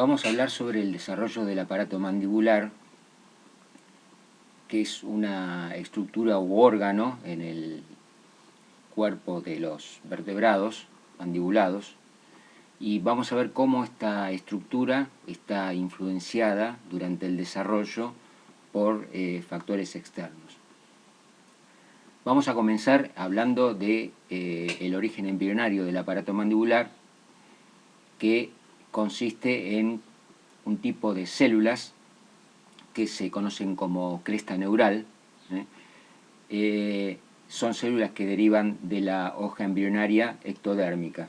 Vamos a hablar sobre el desarrollo del aparato mandibular, que es una estructura u órgano en el cuerpo de los vertebrados mandibulados, y vamos a ver cómo esta estructura está influenciada durante el desarrollo por factores externos. Vamos a comenzar hablando de el origen embrionario del aparato mandibular, que consiste en un tipo de células que se conocen como cresta neural. Son células que derivan de la hoja embrionaria ectodérmica.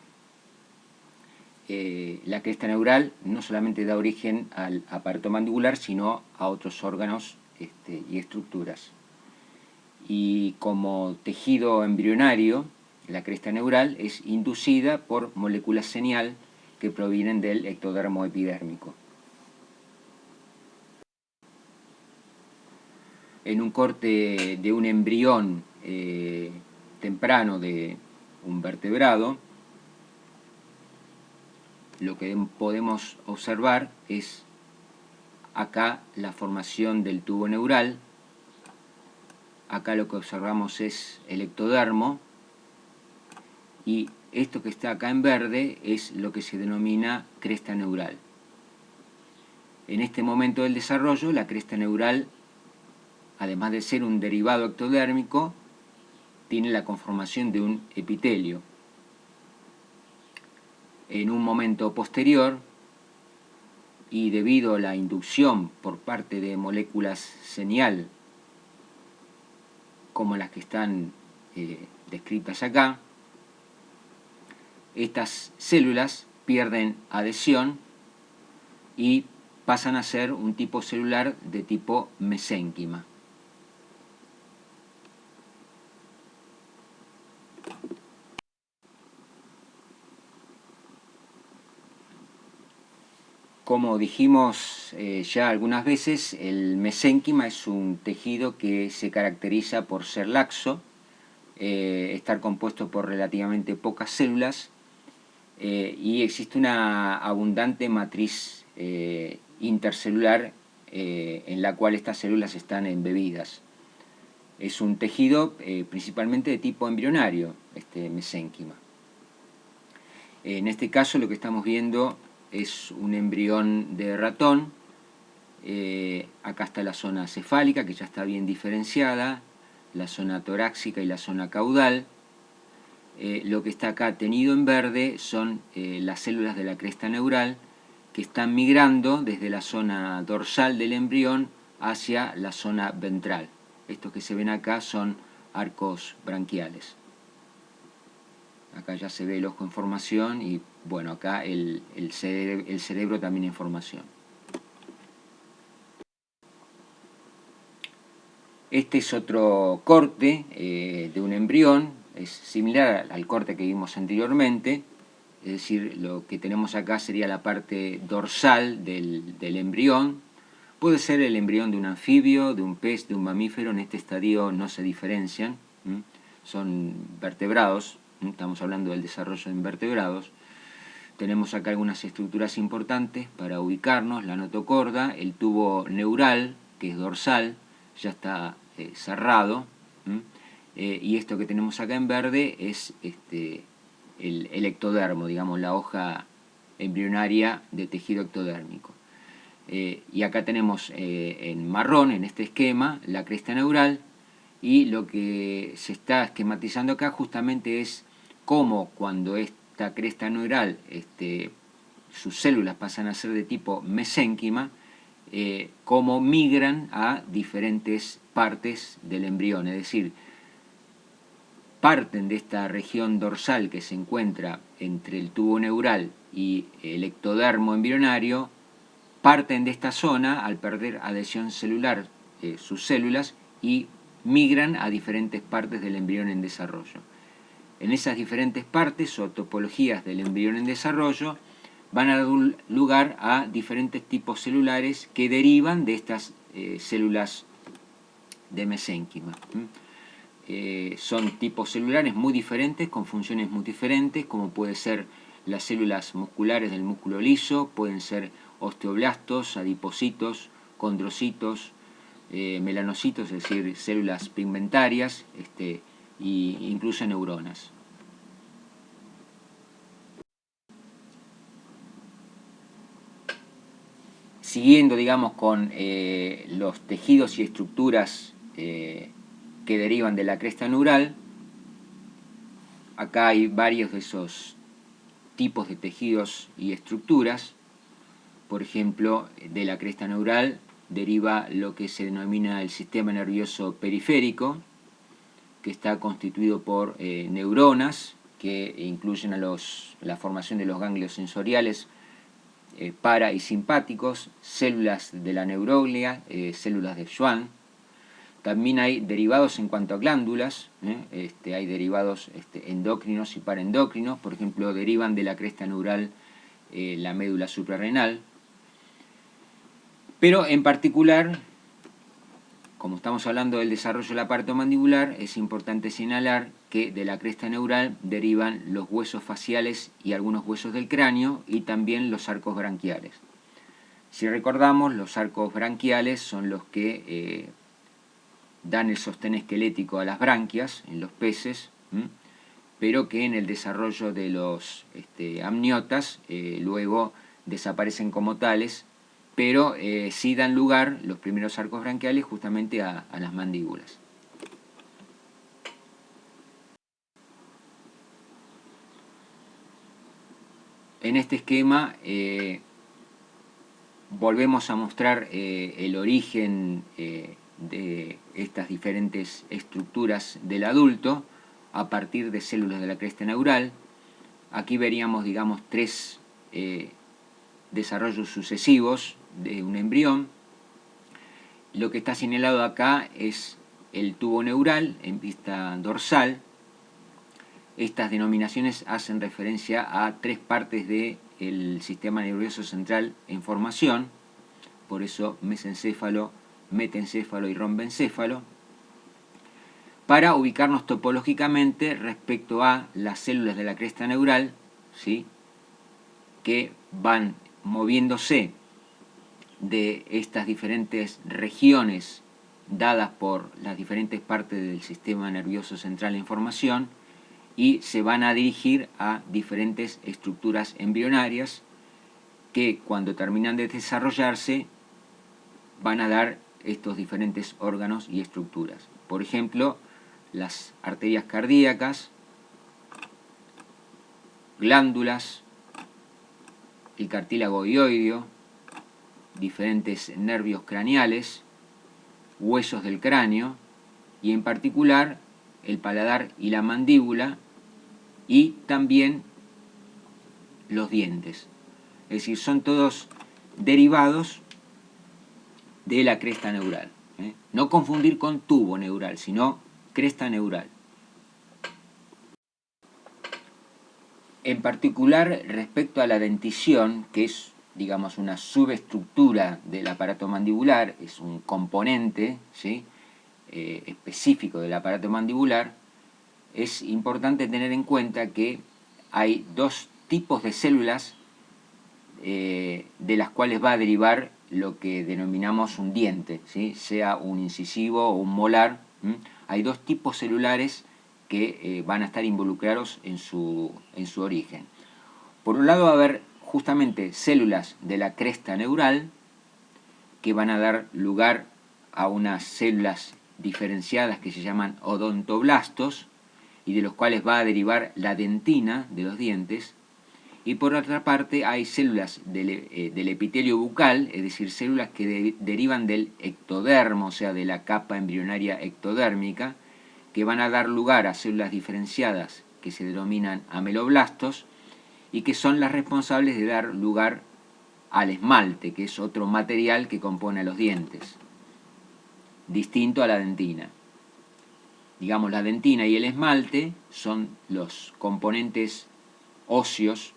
La cresta neural no solamente da origen al aparato mandibular, sino a otros órganos y estructuras. Y como tejido embrionario, la cresta neural es inducida por moléculas señal que provienen del ectodermo epidérmico. En un corte de un embrión temprano de un vertebrado, lo que podemos observar es acá la formación del tubo neural. Acá lo que observamos es el ectodermo, y esto que está acá en verde es lo que se denomina cresta neural. En este momento del desarrollo, la cresta neural, además de ser un derivado ectodérmico, tiene la conformación de un epitelio. En un momento posterior, y debido a la inducción por parte de moléculas señal, como las que están descritas acá, estas células pierden adhesión y pasan a ser un tipo celular de tipo mesénquima. Como dijimos ya algunas veces, el mesénquima es un tejido que se caracteriza por ser laxo, estar compuesto por relativamente pocas células, y existe una abundante matriz intercelular en la cual estas células están embebidas. Es un tejido principalmente de tipo embrionario, este mesénquima. En este caso lo que estamos viendo es un embrión de ratón. Acá está la zona cefálica, que ya está bien diferenciada, la zona torácica y la zona caudal. Lo que está acá tenido en verde son las células de la cresta neural, que están migrando desde la zona dorsal del embrión hacia la zona ventral. Estos que se ven acá son arcos branquiales. Acá ya se ve el ojo en formación y, bueno, acá el cerebro también en formación. Este es otro corte de un embrión, es similar al corte que vimos anteriormente, es decir, lo que tenemos acá sería la parte dorsal del embrión. Puede ser el embrión de un anfibio, de un pez, de un mamífero. En este estadio no se diferencian, son vertebrados. Estamos hablando del desarrollo de invertebrados. Tenemos acá algunas estructuras importantes para ubicarnos: la notocorda, el tubo neural, que es dorsal, ya está cerrado, y esto que tenemos acá en verde es el ectodermo, digamos, la hoja embrionaria de tejido ectodérmico. Y acá tenemos en marrón, en este esquema, la cresta neural, y lo que se está esquematizando acá justamente es cómo, cuando esta cresta neural, sus células pasan a ser de tipo mesénquima, cómo migran a diferentes partes del embrión, es decir, parten de esta región dorsal que se encuentra entre el tubo neural y el ectodermo embrionario, parten de esta zona al perder adhesión celular sus células y migran a diferentes partes del embrión en desarrollo. En esas diferentes partes o topologías del embrión en desarrollo van a dar lugar a diferentes tipos celulares que derivan de estas células de mesénquima. Son tipos celulares muy diferentes, con funciones muy diferentes, como puede ser las células musculares del músculo liso, pueden ser osteoblastos, adipocitos, condrocitos, melanocitos, es decir, células pigmentarias, e incluso neuronas. Siguiendo, digamos, con los tejidos y estructuras que derivan de la cresta neural, acá hay varios de esos tipos de tejidos y estructuras. Por ejemplo, de la cresta neural deriva lo que se denomina el sistema nervioso periférico, que está constituido por neuronas que incluyen a la formación de los ganglios sensoriales para y simpáticos, células de la neuroglia, células de Schwann. También hay derivados en cuanto a glándulas, hay derivados endocrinos y paraendocrinos. Por ejemplo, derivan de la cresta neural la médula suprarrenal. Pero en particular, como estamos hablando del desarrollo del aparato mandibular, es importante señalar que de la cresta neural derivan los huesos faciales y algunos huesos del cráneo, y también los arcos branquiales. Si recordamos, los arcos branquiales son los que dan el sostén esquelético a las branquias en los peces, pero que en el desarrollo de los amniotas luego desaparecen como tales, pero sí dan lugar los primeros arcos branquiales justamente a las mandíbulas. En este esquema volvemos a mostrar el origen de estas diferentes estructuras del adulto a partir de células de la cresta neural. Aquí veríamos, digamos, tres desarrollos sucesivos de un embrión. Lo que está señalado acá es el tubo neural en vista dorsal. Estas denominaciones hacen referencia a tres partes del sistema nervioso central en formación, por eso mesencéfalo, metencéfalo y rombencéfalo, para ubicarnos topológicamente respecto a las células de la cresta neural, ¿sí?, que van moviéndose de estas diferentes regiones dadas por las diferentes partes del sistema nervioso central en formación, y se van a dirigir a diferentes estructuras embrionarias que, cuando terminan de desarrollarse, van a dar estos diferentes órganos y estructuras. Por ejemplo, las arterias cardíacas, glándulas, el cartílago hioideo, diferentes nervios craneales, huesos del cráneo, y en particular el paladar y la mandíbula, y también los dientes. Es decir, son todos derivados de la cresta neural. No confundir con tubo neural, sino cresta neural. En particular, respecto a la dentición, que es, digamos, una subestructura del aparato mandibular, es un componente, ¿sí?, específico del aparato mandibular, es importante tener en cuenta que hay dos tipos de células de las cuales va a derivar lo que denominamos un diente, ¿sí?, sea un incisivo o un molar. Hay dos tipos celulares que van a estar involucrados en su origen. Por un lado va a haber justamente células de la cresta neural que van a dar lugar a unas células diferenciadas que se llaman odontoblastos, y de los cuales va a derivar la dentina de los dientes. Y por otra parte hay células del epitelio bucal, es decir, células que derivan del ectodermo, o sea, de la capa embrionaria ectodérmica, que van a dar lugar a células diferenciadas que se denominan ameloblastos, y que son las responsables de dar lugar al esmalte, que es otro material que compone a los dientes, distinto a la dentina. Digamos, la dentina y el esmalte son los componentes óseos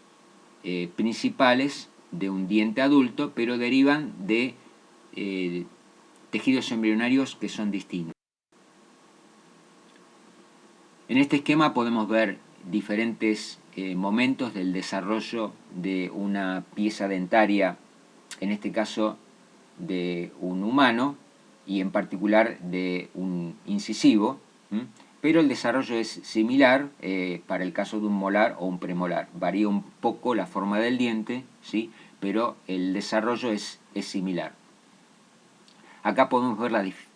principales de un diente adulto, pero derivan de tejidos embrionarios que son distintos. En este esquema podemos ver diferentes momentos del desarrollo de una pieza dentaria en este caso de un humano y en particular de un incisivo, pero el desarrollo es similar para el caso de un molar o un premolar. Varía un poco la forma del diente, ¿sí? Pero el desarrollo es similar. Acá podemos ver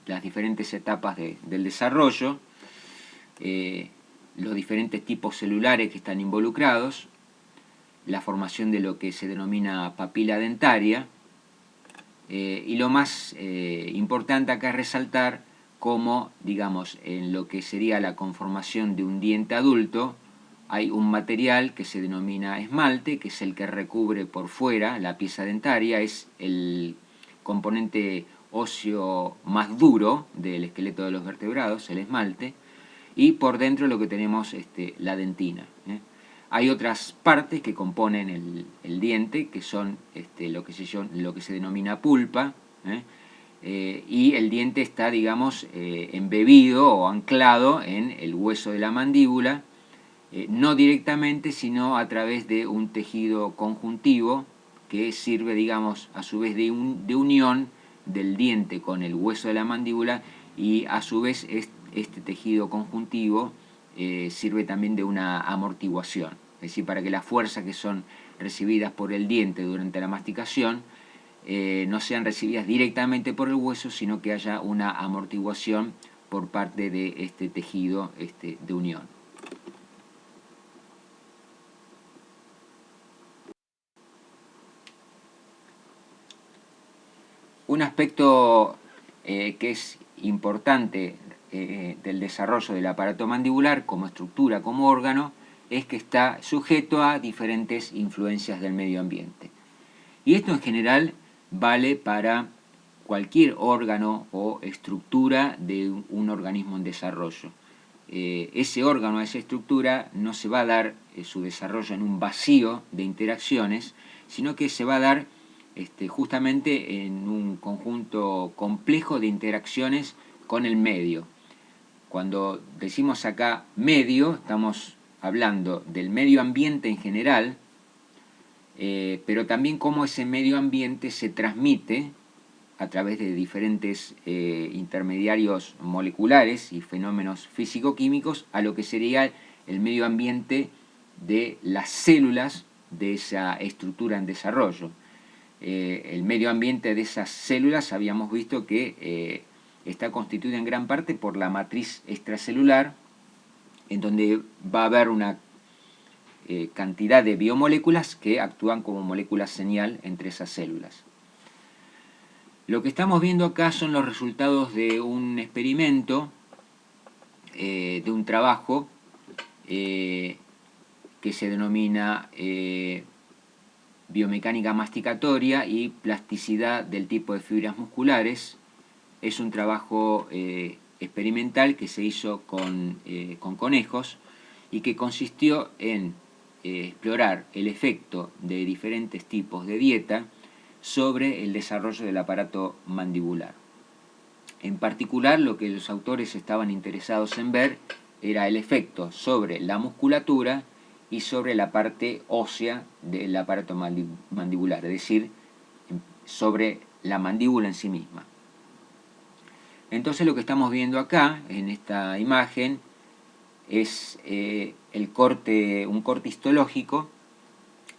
las diferentes etapas del desarrollo, los diferentes tipos celulares que están involucrados, la formación de lo que se denomina papila dentaria, y lo más importante acá es resaltar cómo, digamos, en lo que sería la conformación de un diente adulto, hay un material que se denomina esmalte, que es el que recubre por fuera la pieza dentaria, es el componente óseo más duro del esqueleto de los vertebrados, el esmalte, y por dentro lo que tenemos la dentina. Hay otras partes que componen el diente, que son lo que se denomina pulpa, y el diente está, digamos, embebido o anclado en el hueso de la mandíbula, no directamente, sino a través de un tejido conjuntivo que sirve, digamos, a su vez de unión del diente con el hueso de la mandíbula, y a su vez este tejido conjuntivo sirve también de una amortiguación, es decir, para que las fuerzas que son recibidas por el diente durante la masticación no sean recibidas directamente por el hueso, sino que haya una amortiguación por parte de este tejido de unión. Un aspecto que es importante del desarrollo del aparato mandibular como estructura, como órgano, es que está sujeto a diferentes influencias del medio ambiente. Y esto en general vale para cualquier órgano o estructura de un organismo en desarrollo. Ese órgano, esa estructura, no se va a dar su desarrollo en un vacío de interacciones, sino que se va a dar justamente en un conjunto complejo de interacciones con el medio. Cuando decimos acá medio, estamos hablando del medio ambiente en general, pero también cómo ese medio ambiente se transmite a través de diferentes intermediarios moleculares y fenómenos físico-químicos a lo que sería el medio ambiente de las células de esa estructura en desarrollo. El medio ambiente de esas células habíamos visto que está constituido en gran parte por la matriz extracelular, en donde va a haber una cantidad de biomoléculas que actúan como moléculas señal entre esas células. Lo que estamos viendo acá son los resultados de un experimento, de un trabajo que se denomina biomecánica masticatoria y plasticidad del tipo de fibras musculares. Es un trabajo experimental que se hizo con conejos y que consistió en explorar el efecto de diferentes tipos de dieta sobre el desarrollo del aparato mandibular. En particular, lo que los autores estaban interesados en ver era el efecto sobre la musculatura y sobre la parte ósea del aparato mandibular, es decir, sobre la mandíbula en sí misma. Entonces lo que estamos viendo acá, en esta imagen, es un corte histológico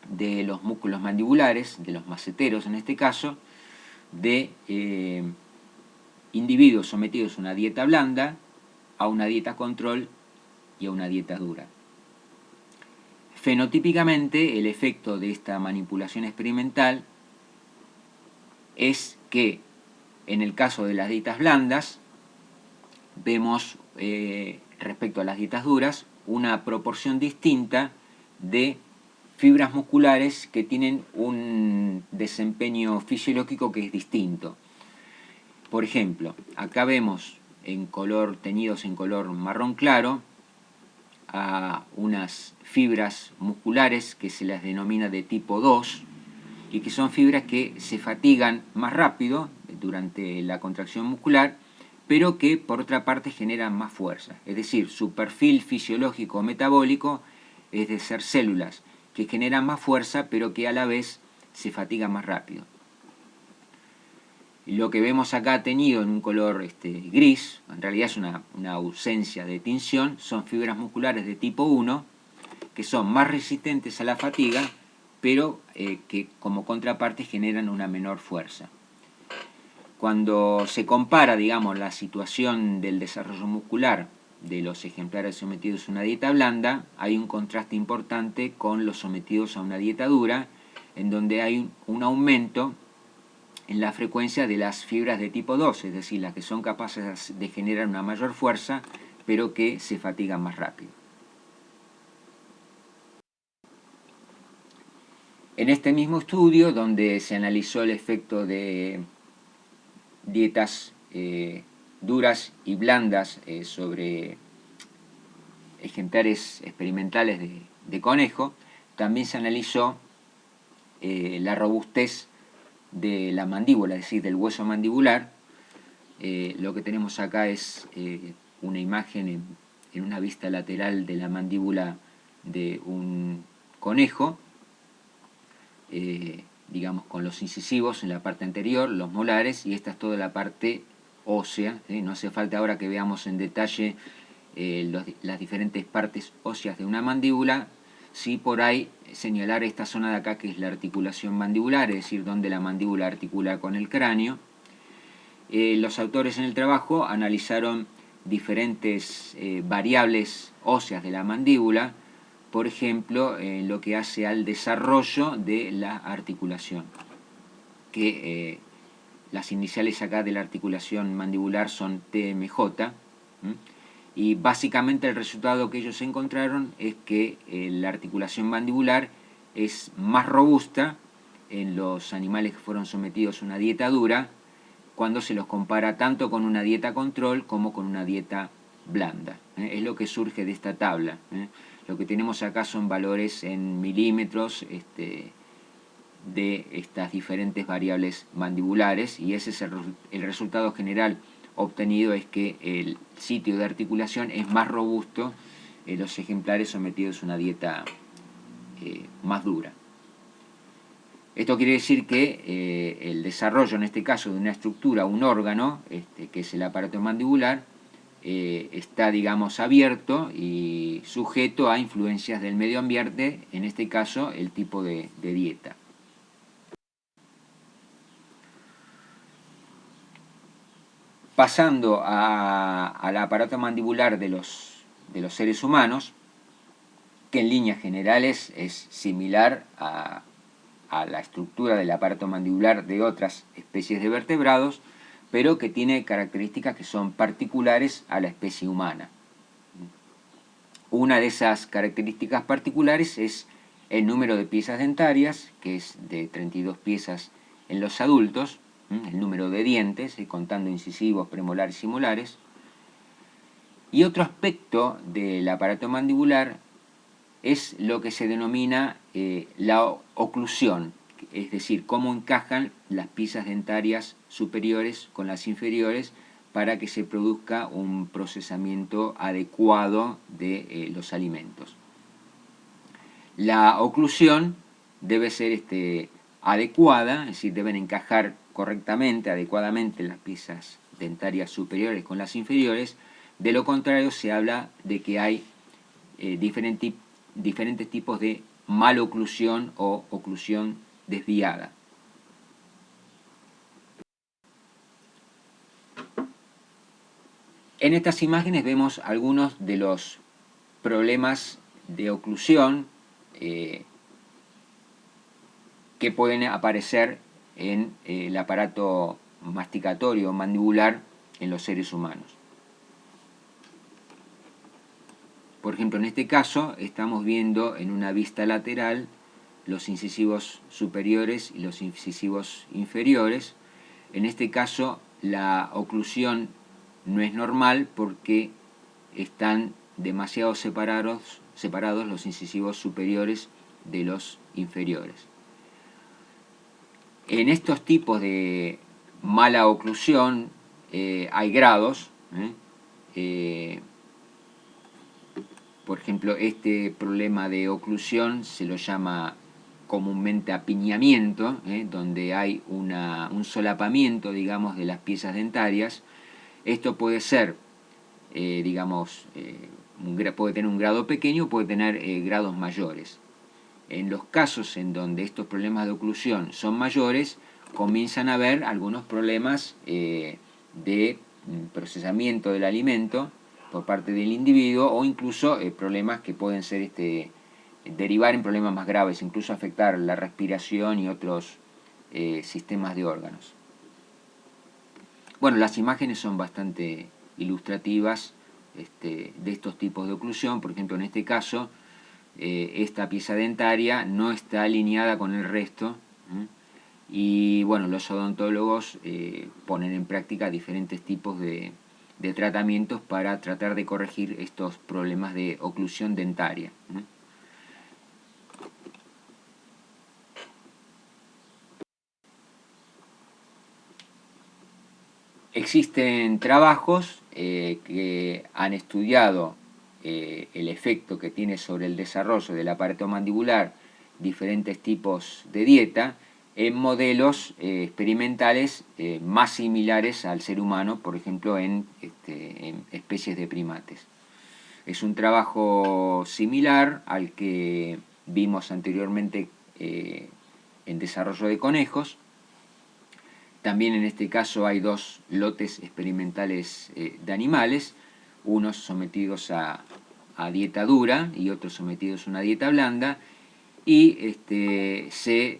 de los músculos mandibulares, de los maceteros en este caso, de individuos sometidos a una dieta blanda, a una dieta control y a una dieta dura. Fenotípicamente, el efecto de esta manipulación experimental es que en el caso de las dietas blandas vemos respecto a las dietas duras una proporción distinta de fibras musculares que tienen un desempeño fisiológico que es distinto. Por ejemplo, acá vemos teñidos en color marrón claro a unas fibras musculares que se las denomina de tipo 2 y que son fibras que se fatigan más rápido durante la contracción muscular, pero que por otra parte generan más fuerza. Es decir, su perfil fisiológico metabólico es de ser células que generan más fuerza, pero que a la vez se fatigan más rápido. Lo que vemos acá teñido en un color gris, en realidad es una ausencia de tinción, son fibras musculares de tipo 1, que son más resistentes a la fatiga, pero que como contraparte generan una menor fuerza. Cuando se compara, digamos, la situación del desarrollo muscular de los ejemplares sometidos a una dieta blanda, hay un contraste importante con los sometidos a una dieta dura, en donde hay un aumento en la frecuencia de las fibras de tipo 2, es decir, las que son capaces de generar una mayor fuerza, pero que se fatigan más rápido. En este mismo estudio, donde se analizó el efecto de dietas duras y blandas sobre ejemplares experimentales de conejo, también se analizó la robustez de la mandíbula, es decir, del hueso mandibular. Lo que tenemos acá es una imagen en una vista lateral de la mandíbula de un conejo, digamos con los incisivos en la parte anterior, los molares, y esta es toda la parte ósea. No hace falta ahora que veamos en detalle las diferentes partes óseas de una mandíbula, sí por ahí señalar esta zona de acá que es la articulación mandibular, es decir, donde la mandíbula articula con el cráneo. Los autores en el trabajo analizaron diferentes variables óseas de la mandíbula, por ejemplo, en lo que hace al desarrollo de la articulación, que las iniciales acá de la articulación mandibular son TMJ, y básicamente el resultado que ellos encontraron es que la articulación mandibular es más robusta en los animales que fueron sometidos a una dieta dura, cuando se los compara tanto con una dieta control como con una dieta blanda. Es lo que surge de esta tabla. Lo que tenemos acá son valores en milímetros de estas diferentes variables mandibulares, y ese es el resultado general obtenido, es que el sitio de articulación es más robusto en los ejemplares sometidos a una dieta más dura. Esto quiere decir que el desarrollo, en este caso, de una estructura, un órgano, que es el aparato mandibular, está, digamos, abierto y sujeto a influencias del medio ambiente, en este caso, el tipo de dieta. Pasando al aparato mandibular de los seres humanos, que en líneas generales es similar a la estructura del aparato mandibular de otras especies de vertebrados, pero que tiene características que son particulares a la especie humana. Una de esas características particulares es el número de piezas dentarias, que es de 32 piezas en los adultos, el número de dientes, contando incisivos, premolares y molares. Y otro aspecto del aparato mandibular es lo que se denomina la oclusión, es decir, cómo encajan las piezas dentarias superiores con las inferiores para que se produzca un procesamiento adecuado de los alimentos. La oclusión debe ser adecuada, es decir, deben encajar correctamente, adecuadamente las piezas dentarias superiores con las inferiores. De lo contrario, se habla de que hay diferentes tipos de maloclusión o oclusión desviada. En estas imágenes vemos algunos de los problemas de oclusión que pueden aparecer en el aparato masticatorio mandibular en los seres humanos. Por ejemplo, en este caso estamos viendo en una vista lateral los incisivos superiores y los incisivos inferiores. En este caso la oclusión no es normal porque están demasiado separados los incisivos superiores de los inferiores. En estos tipos de mala oclusión hay grados. Por ejemplo, este problema de oclusión se lo llama comúnmente apiñamiento, donde hay un solapamiento, digamos, de las piezas dentarias. Esto puede ser, puede tener un grado pequeño, puede tener grados mayores. En los casos en donde estos problemas de oclusión son mayores, comienzan a haber algunos problemas de procesamiento del alimento por parte del individuo, o incluso problemas que pueden ser derivar en problemas más graves, incluso afectar la respiración y otros sistemas de órganos. Bueno, las imágenes son bastante ilustrativas de estos tipos de oclusión. Por ejemplo, en este caso, esta pieza dentaria no está alineada con el resto, y bueno, los odontólogos ponen en práctica diferentes tipos de tratamientos para tratar de corregir estos problemas de oclusión dentaria. Existen trabajos que han estudiado el efecto que tiene sobre el desarrollo del aparato mandibular diferentes tipos de dieta en modelos experimentales más similares al ser humano, por ejemplo en especies de primates. Es un trabajo similar al que vimos anteriormente en desarrollo de conejos. También en este caso hay dos lotes experimentales de animales, unos sometidos a dieta dura y otros sometidos a una dieta blanda, y se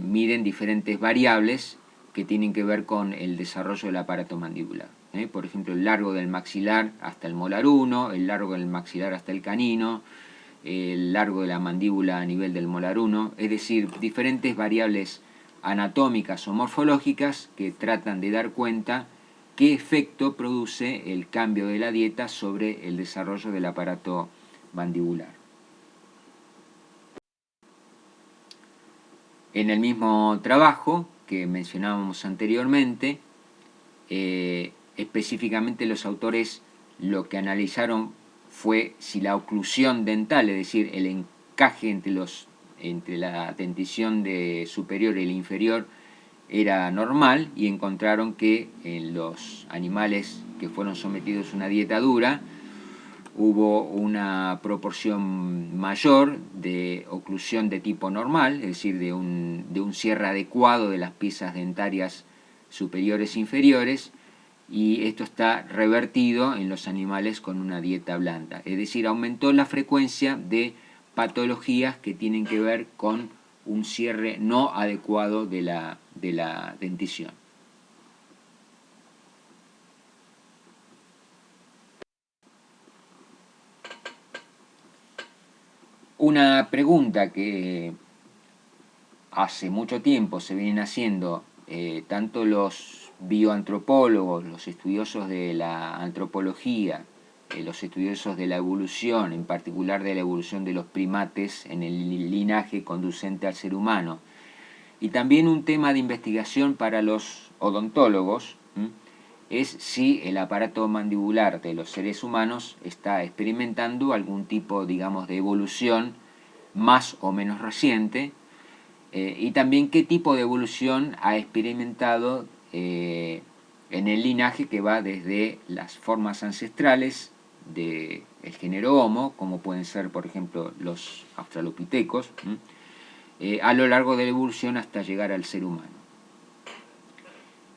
miden diferentes variables que tienen que ver con el desarrollo del aparato mandibular. Por ejemplo, el largo del maxilar hasta el molar 1, el largo del maxilar hasta el canino, el largo de la mandíbula a nivel del molar 1, es decir, diferentes variables anatómicas o morfológicas que tratan de dar cuenta qué efecto produce el cambio de la dieta sobre el desarrollo del aparato mandibular. En el mismo trabajo que mencionábamos anteriormente, específicamente los autores lo que analizaron fue si la oclusión dental, es decir, el encaje entre la dentición superior y la inferior, era normal, y encontraron que en los animales que fueron sometidos a una dieta dura hubo una proporción mayor de oclusión de tipo normal, es decir, de un cierre adecuado de las piezas dentarias superiores e inferiores, y esto está revertido en los animales con una dieta blanda. Es decir, aumentó la frecuencia de patologías que tienen que ver con un cierre no adecuado de la dentición. Una pregunta que hace mucho tiempo se vienen haciendo tanto los bioantropólogos, los estudiosos de la antropología, los estudiosos de la evolución, en particular de la evolución de los primates en el linaje conducente al ser humano, y también un tema de investigación para los odontólogos, es si el aparato mandibular de los seres humanos está experimentando algún tipo, digamos, de evolución más o menos reciente, y también qué tipo de evolución ha experimentado en el linaje que va desde las formas ancestrales del género Homo, como pueden ser, por ejemplo, los australopitecos, a lo largo de la evolución hasta llegar al ser humano.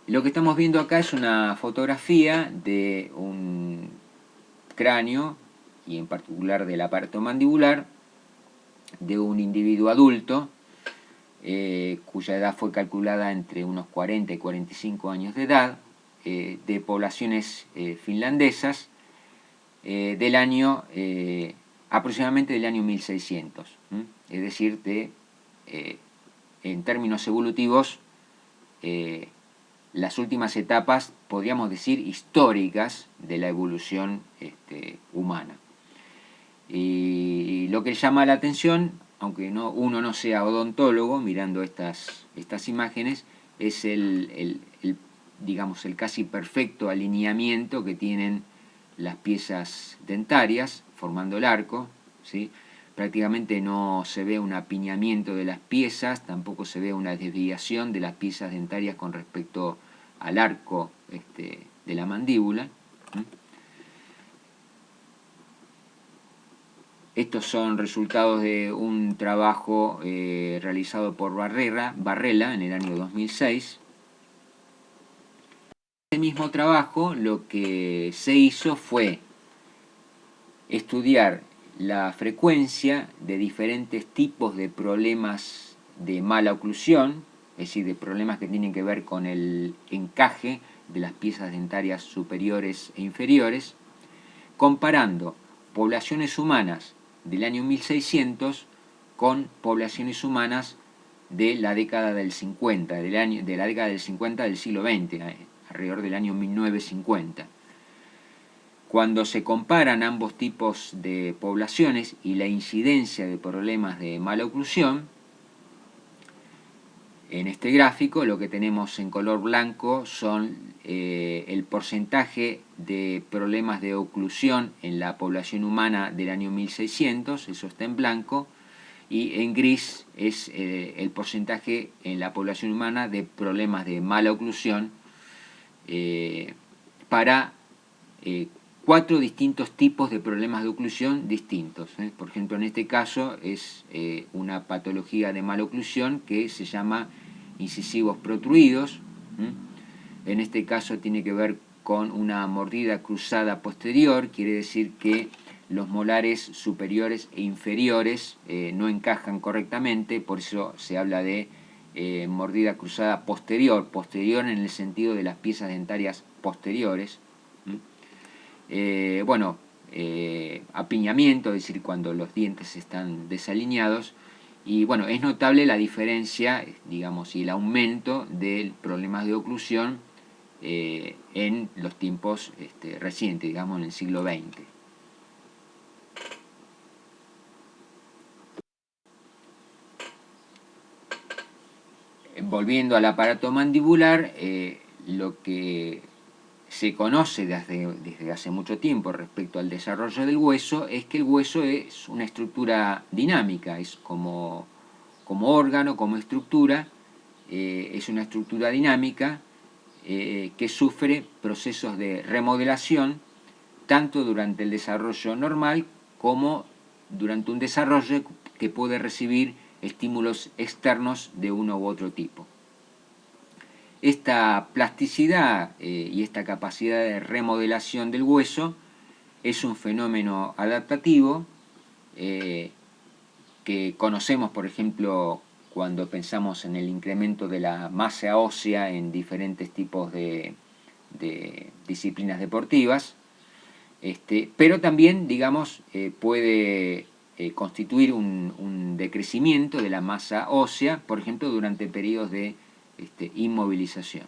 Lo que estamos viendo acá es una fotografía de un cráneo, y en particular del aparato mandibular, de un individuo adulto, cuya edad fue calculada entre unos 40 y 45 años de edad, de poblaciones finlandesas, del año, aproximadamente del año 1600, es decir, en términos evolutivos, las últimas etapas, podríamos decir, históricas de la evolución humana. Y lo que llama la atención, aunque uno no sea odontólogo, mirando estas imágenes, es digamos, el casi perfecto alineamiento que tienen las piezas dentarias formando el arco, ¿sí? prácticamente no se ve un apiñamiento de las piezas, tampoco se ve una desviación de las piezas dentarias con respecto al arco de la mandíbula. Estos son resultados de un trabajo realizado por Barrella en el año 2006. En ese mismo trabajo lo que se hizo fue estudiar la frecuencia de diferentes tipos de problemas de mala oclusión, es decir, de problemas que tienen que ver con el encaje de las piezas dentarias superiores e inferiores, comparando poblaciones humanas del año 1600 con poblaciones humanas de la década del 50, de la década del 50 del siglo XX, alrededor del año 1950. Cuando se comparan ambos tipos de poblaciones y la incidencia de problemas de mala oclusión, en este gráfico lo que tenemos en color blanco son el porcentaje de problemas de oclusión en la población humana del año 1600, eso está en blanco, y en gris es el porcentaje en la población humana de problemas de mala oclusión para 4 distintos tipos de problemas de oclusión distintos. Por ejemplo, en este caso es una patología de mala oclusión que se llama incisivos protruidos. En este caso tiene que ver con una mordida cruzada posterior, quiere decir que los molares superiores e inferiores no encajan correctamente, por eso se habla de mordida cruzada posterior, posterior en el sentido de las piezas dentarias posteriores. Apiñamiento, es decir, cuando los dientes están desalineados, y bueno, es notable la diferencia, digamos, y el aumento de problemas de oclusión en los tiempos recientes, digamos, en el siglo XX. Volviendo al aparato mandibular, lo que se conoce desde hace mucho tiempo respecto al desarrollo del hueso es que el hueso es una estructura dinámica, es como órgano, como estructura, es una estructura dinámica que sufre procesos de remodelación tanto durante el desarrollo normal como durante un desarrollo que puede recibir estímulos externos de uno u otro tipo. Esta plasticidad y esta capacidad de remodelación del hueso es un fenómeno adaptativo que conocemos, por ejemplo, cuando pensamos en el incremento de la masa ósea en diferentes tipos de disciplinas deportivas, pero también, digamos, puede constituir un decrecimiento de la masa ósea, por ejemplo, durante periodos de inmovilización.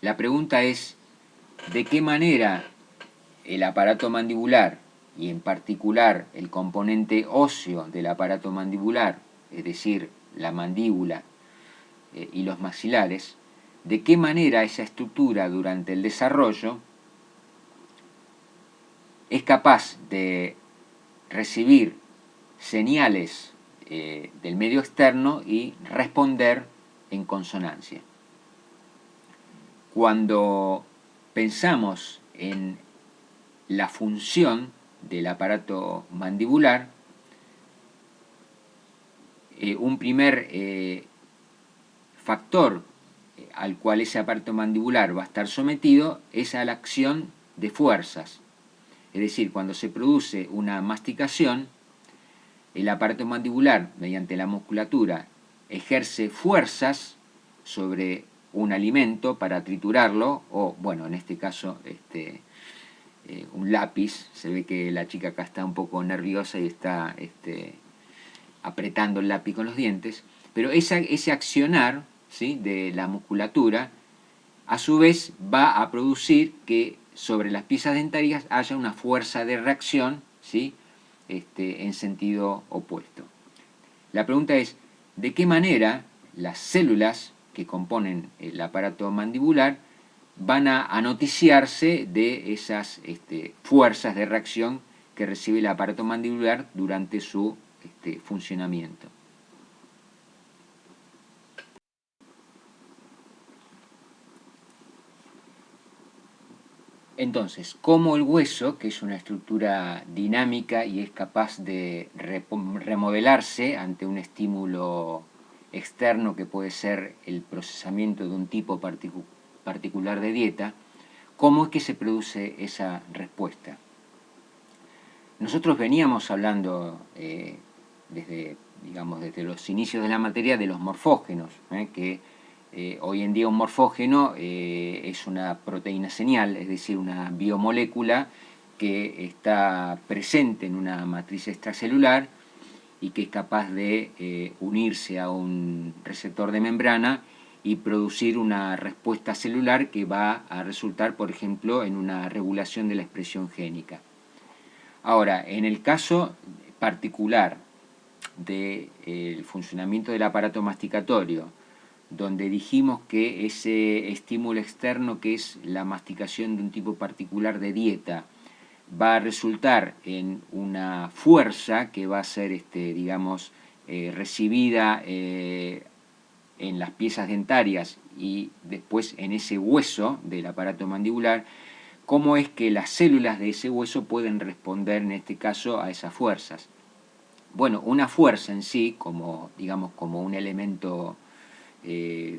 La pregunta es, ¿de qué manera el aparato mandibular, y en particular el componente óseo del aparato mandibular, es decir, la mandíbula y los maxilares, de qué manera esa estructura durante el desarrollo es capaz de recibir señales del medio externo y responder en consonancia? Cuando pensamos en la función del aparato mandibular, un primer factor al cual ese aparato mandibular va a estar sometido es a la acción de fuerzas. Es decir, cuando se produce una masticación, el aparato mandibular, mediante la musculatura, ejerce fuerzas sobre un alimento para triturarlo, o, bueno, en este caso, un lápiz. Se ve que la chica acá está un poco nerviosa y está apretando el lápiz con los dientes, pero ese accionar, ¿sí?, de la musculatura, a su vez va a producir que sobre las piezas dentarias haya una fuerza de reacción, ¿sí?, en sentido opuesto. La pregunta es, ¿de qué manera las células que componen el aparato mandibular van a noticiarse de esas fuerzas de reacción que recibe el aparato mandibular durante su funcionamiento. Entonces, como el hueso, que es una estructura dinámica y es capaz de remodelarse ante un estímulo externo que puede ser el procesamiento de un tipo particular de dieta, ¿cómo es que se produce esa respuesta? Nosotros veníamos hablando desde los inicios de la materia de los morfógenos, que hoy en día un morfógeno es una proteína señal, es decir, una biomolécula que está presente en una matriz extracelular y que es capaz de unirse a un receptor de membrana y producir una respuesta celular que va a resultar, por ejemplo, en una regulación de la expresión génica. Ahora, en el caso particular del funcionamiento del aparato masticatorio, donde dijimos que ese estímulo externo, que es la masticación de un tipo particular de dieta, va a resultar en una fuerza que va a ser, recibida en las piezas dentarias y después en ese hueso del aparato mandibular, cómo es que las células de ese hueso pueden responder en este caso a esas fuerzas. Bueno, una fuerza en sí, como un elemento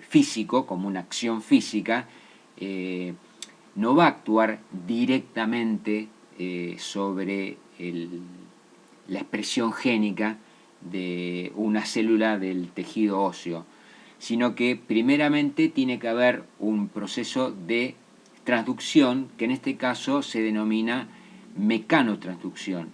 físico, como una acción física, no va a actuar directamente sobre la expresión génica de una célula del tejido óseo, sino que primeramente tiene que haber un proceso de transducción, que en este caso se denomina mecanotransducción,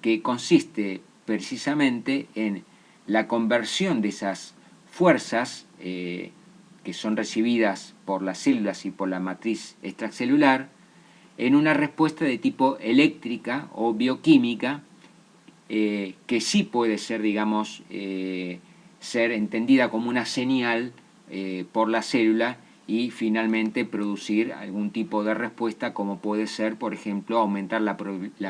que consiste precisamente en la conversión de esas fuerzas que son recibidas por las células y por la matriz extracelular en una respuesta de tipo eléctrica o bioquímica que sí puede ser, ser entendida como una señal por la célula y finalmente producir algún tipo de respuesta, como puede ser, por ejemplo, aumentar la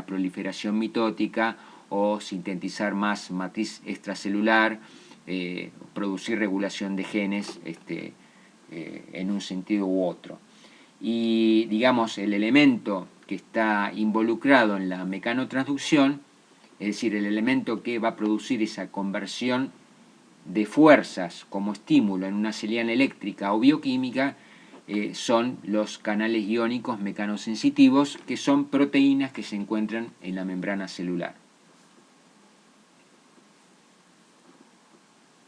proliferación mitótica o sintetizar más matriz extracelular, producir regulación de genes en un sentido u otro. Y el elemento que está involucrado en la mecanotransducción, es decir, el elemento que va a producir esa conversión de fuerzas como estímulo en una señal eléctrica o bioquímica, son los canales iónicos mecanosensitivos, que son proteínas que se encuentran en la membrana celular.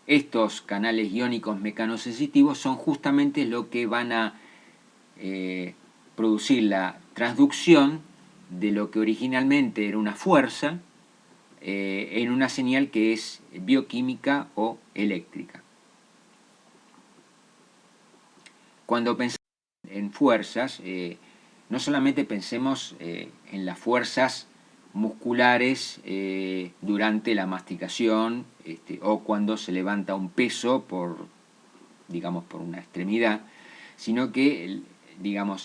Estos canales iónicos mecanosensitivos son justamente lo que van a producir la transducción de lo que originalmente era una fuerza en una señal que es bioquímica o eléctrica. Cuando pensamos en fuerzas, no solamente pensemos en las fuerzas musculares durante la masticación o cuando se levanta un peso por una extremidad, sino que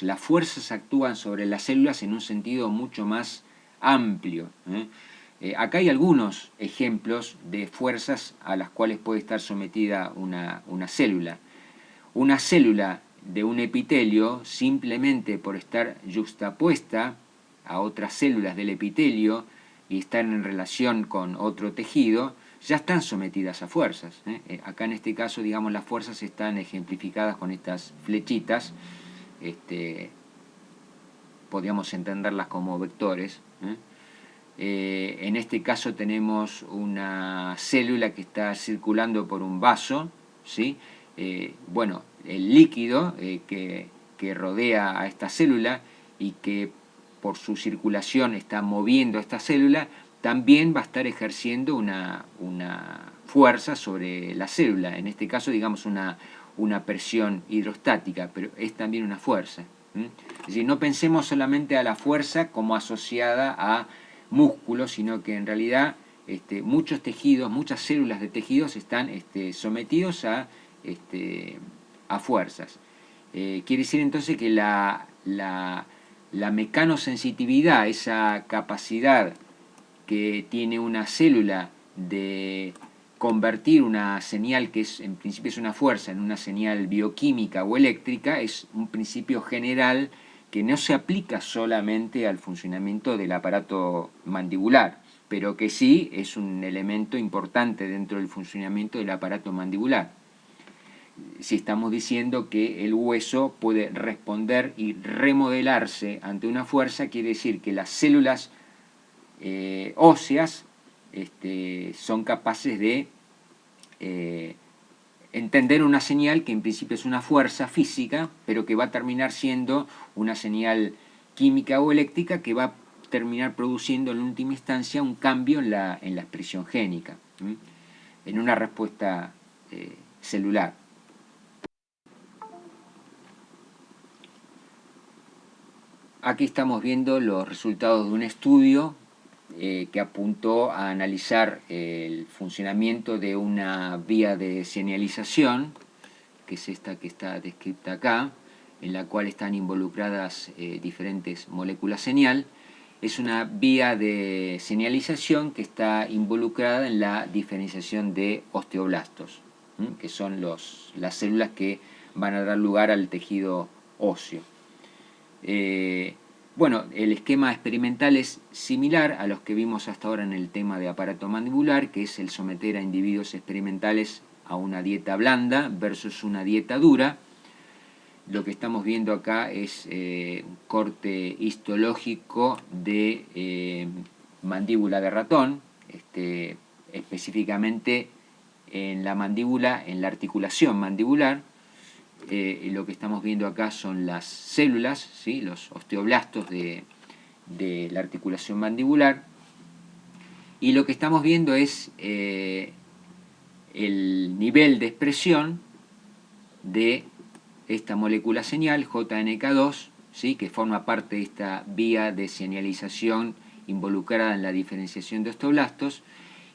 las fuerzas actúan sobre las células en un sentido mucho más amplio. Acá hay algunos ejemplos de fuerzas a las cuales puede estar sometida una célula. Una célula de un epitelio, simplemente por estar yuxtapuesta a otras células del epitelio y estar en relación con otro tejido, ya están sometidas a fuerzas. Acá en este caso, las fuerzas están ejemplificadas con estas flechitas, podríamos entenderlas como vectores. En este caso tenemos una célula que está circulando por un vaso, ¿sí? El líquido que rodea a esta célula y que por su circulación está moviendo a esta célula, también va a estar ejerciendo una fuerza sobre la célula, en este caso una presión hidrostática, pero es también una fuerza. Es decir, no pensemos solamente a la fuerza como asociada a músculos, sino que en realidad muchos tejidos, muchas células de tejidos están sometidos a fuerzas. Quiere decir entonces que la mecanosensitividad, esa capacidad que tiene una célula de convertir una señal que en principio es una fuerza en una señal bioquímica o eléctrica, es un principio general que no se aplica solamente al funcionamiento del aparato mandibular, pero que sí es un elemento importante dentro del funcionamiento del aparato mandibular. Si estamos diciendo que el hueso puede responder y remodelarse ante una fuerza, quiere decir que las células óseas son capaces de entender una señal que en principio es una fuerza física, pero que va a terminar siendo una señal química o eléctrica que va a terminar produciendo en última instancia un cambio en la expresión génica, en una respuesta celular. Aquí estamos viendo los resultados de un estudio que apuntó a analizar el funcionamiento de una vía de señalización, que es esta que está descrita acá, en la cual están involucradas diferentes moléculas señal. Es una vía de señalización que está involucrada en la diferenciación de osteoblastos, que son las células que van a dar lugar al tejido óseo. Bueno, el esquema experimental es similar a los que vimos hasta ahora en el tema de aparato mandibular, que es el someter a individuos experimentales a una dieta blanda versus una dieta dura. Lo que estamos viendo acá es un corte histológico de mandíbula de ratón, específicamente en la mandíbula, en la articulación mandibular. Lo que estamos viendo acá son las células, ¿sí? Los osteoblastos de la articulación mandibular, y lo que estamos viendo es el nivel de expresión de esta molécula señal, JNK2, ¿sí? Que forma parte de esta vía de señalización involucrada en la diferenciación de osteoblastos,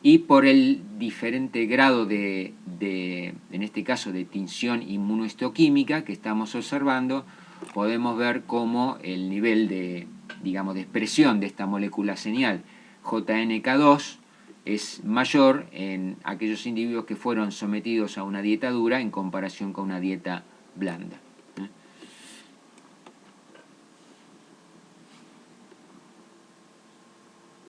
y por el diferente grado en este caso, de tinción inmunohistoquímica que estamos observando, podemos ver cómo el nivel de expresión de esta molécula señal JNK2 es mayor en aquellos individuos que fueron sometidos a una dieta dura en comparación con una dieta blanda.